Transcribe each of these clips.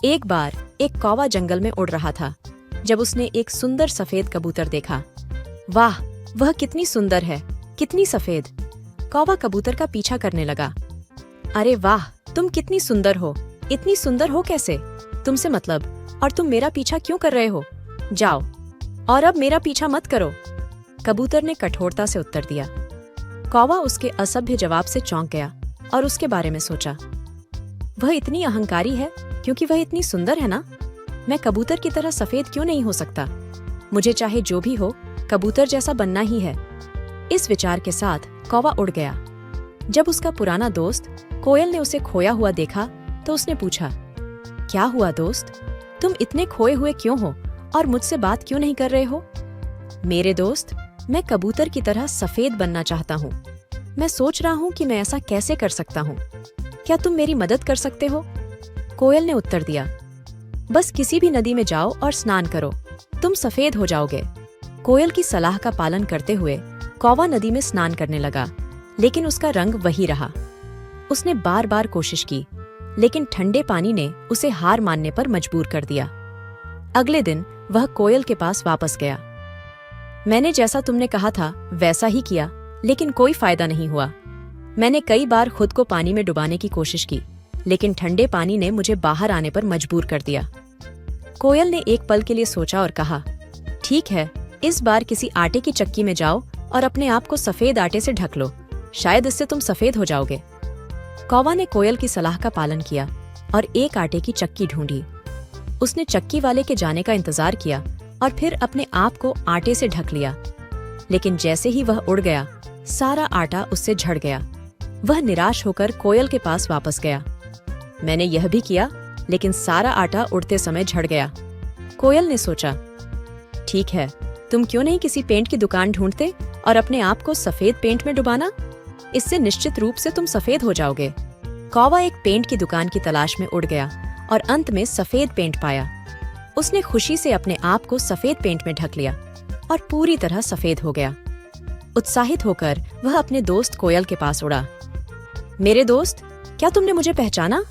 एक बार एक कौवा जंगल में उड़ रहा था जब उसने एक सुंदर सफेद कबूतर देखा। वाह, वह कितनी सुंदर है, कितनी सफेद। कौवा कबूतर का पीछा करने लगा। अरे वाह, तुम कितनी सुंदर हो, इतनी सुंदर हो कैसे? तुमसे मतलब, और तुम मेरा पीछा क्यों कर रहे हो? जाओ, और अब मेरा पीछा मत करो। कबूतर ने कठोरता से उत्तर दिया। कौवा उसके असभ्य जवाब से चौंक गया और उसके बारे में सोचा। वह इतनी अहंकारी है क्योंकि वह इतनी सुंदर है ना। मैं कबूतर की तरह सफेद क्यों नहीं हो सकता? मुझे चाहे जो भी हो, कबूतर जैसा बनना ही है। इस विचार के साथ कौवा उड़ गया। जब उसका पुराना दोस्त कोयल ने उसे खोया हुआ देखा तो उसने पूछा, क्या हुआ दोस्त, तुम इतने खोए हुए क्यों हो और मुझसे बात क्यों नहीं कर रहे हो? मेरे दोस्त, मैं कबूतर की तरह सफेद बनना चाहता हूँ। मैं सोच रहा हूँ कि मैं ऐसा कैसे कर सकता हूँ। क्या तुम मेरी मदद कर सकते हो? कोयल ने उत्तर दिया, बस किसी भी नदी में जाओ और स्नान करो, तुम सफेद हो जाओगे। कोयल की सलाह का पालन करते हुए कौवा नदी में स्नान करने लगा, लेकिन उसका रंग वही रहा। उसने बार बार कोशिश की, लेकिन ठंडे पानी ने उसे हार मानने पर मजबूर कर दिया। अगले दिन वह कोयल के पास वापस गया। मैंने जैसा तुमने कहा था वैसा ही किया, लेकिन कोई फायदा नहीं हुआ। मैंने कई बार खुद को पानी में डुबाने की कोशिश की, लेकिन ठंडे पानी ने मुझे बाहर आने पर मजबूर कर दिया। कोयल ने एक पल के लिए सोचा और कहा, ठीक है, इस बार किसी आटे की चक्की में जाओ और अपने आप को सफेद आटे से ढक लो, शायद इससे तुम सफेद हो जाओगे। कौवा ने कोयल की सलाह का पालन किया और एक आटे की चक्की ढूंढी। उसने चक्की वाले के जाने का इंतजार किया और फिर अपने आप को आटे से ढक लिया, लेकिन जैसे ही वह उड़ गया, सारा आटा उससे झड़ गया। वह निराश होकर कोयल के पास वापस गया। मैंने यह भी किया, लेकिन सारा आटा उड़ते समय झड़ गया। कोयल ने सोचा, ठीक है, तुम क्यों नहीं किसी पेंट की दुकान ढूंढते और अपने आप को सफेद पेंट में डुबाना? इससे निश्चित रूप से तुम सफेद हो जाओगे। कौवा एक पेंट की दुकान की तलाश में उड़ गया और अंत में सफेद पेंट पाया। उसने खुशी से अपने आप को सफेद पेंट में ढक लिया और पूरी तरह सफेद हो गया। उत्साहित होकर वह अपने दोस्त कोयल के पास उड़ा। मेरे दोस्त, क्या तुमने मुझे पहचाना?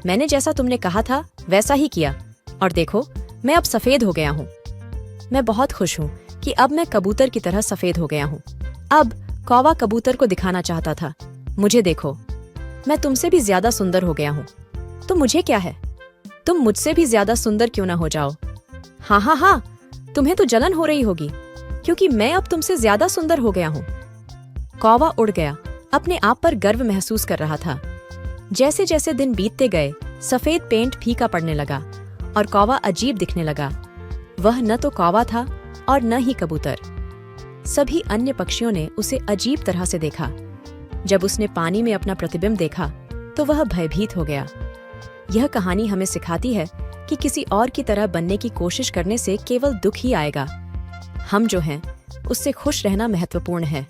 मैंने जैसा तुमने कहा था वैसा ही किया, और देखो, मैं अब सफेद हो गया हूँ। मैं बहुत खुश हूँ कि अब मैं कबूतर की तरह सफेद हो गया हूँ। अब कौवा कबूतर को दिखाना चाहता था, मुझे देखो, मैं तुमसे भी ज्यादा सुंदर हो गया हूँ। तो मुझे क्या है, तुम मुझसे भी ज्यादा सुंदर क्यों ना हो जाओ। हाँ हाँ हाँ, तुम्हें तो जलन हो रही होगी क्योंकि मैं अब तुमसे ज्यादा सुंदर हो गया हूँ। कौवा उड़ गया, अपने आप पर गर्व महसूस कर रहा था। जैसे जैसे दिन बीतते गए, सफेद पेंट फीका पड़ने लगा और कौवा अजीब दिखने लगा। वह न तो कौवा था और न ही कबूतर। सभी अन्य पक्षियों ने उसे अजीब तरह से देखा। जब उसने पानी में अपना प्रतिबिंब देखा तो वह भयभीत हो गया। यह कहानी हमें सिखाती है कि किसी और की तरह बनने की कोशिश करने से केवल दुख ही आएगा। हम जो हैं, उससे खुश रहना महत्वपूर्ण है।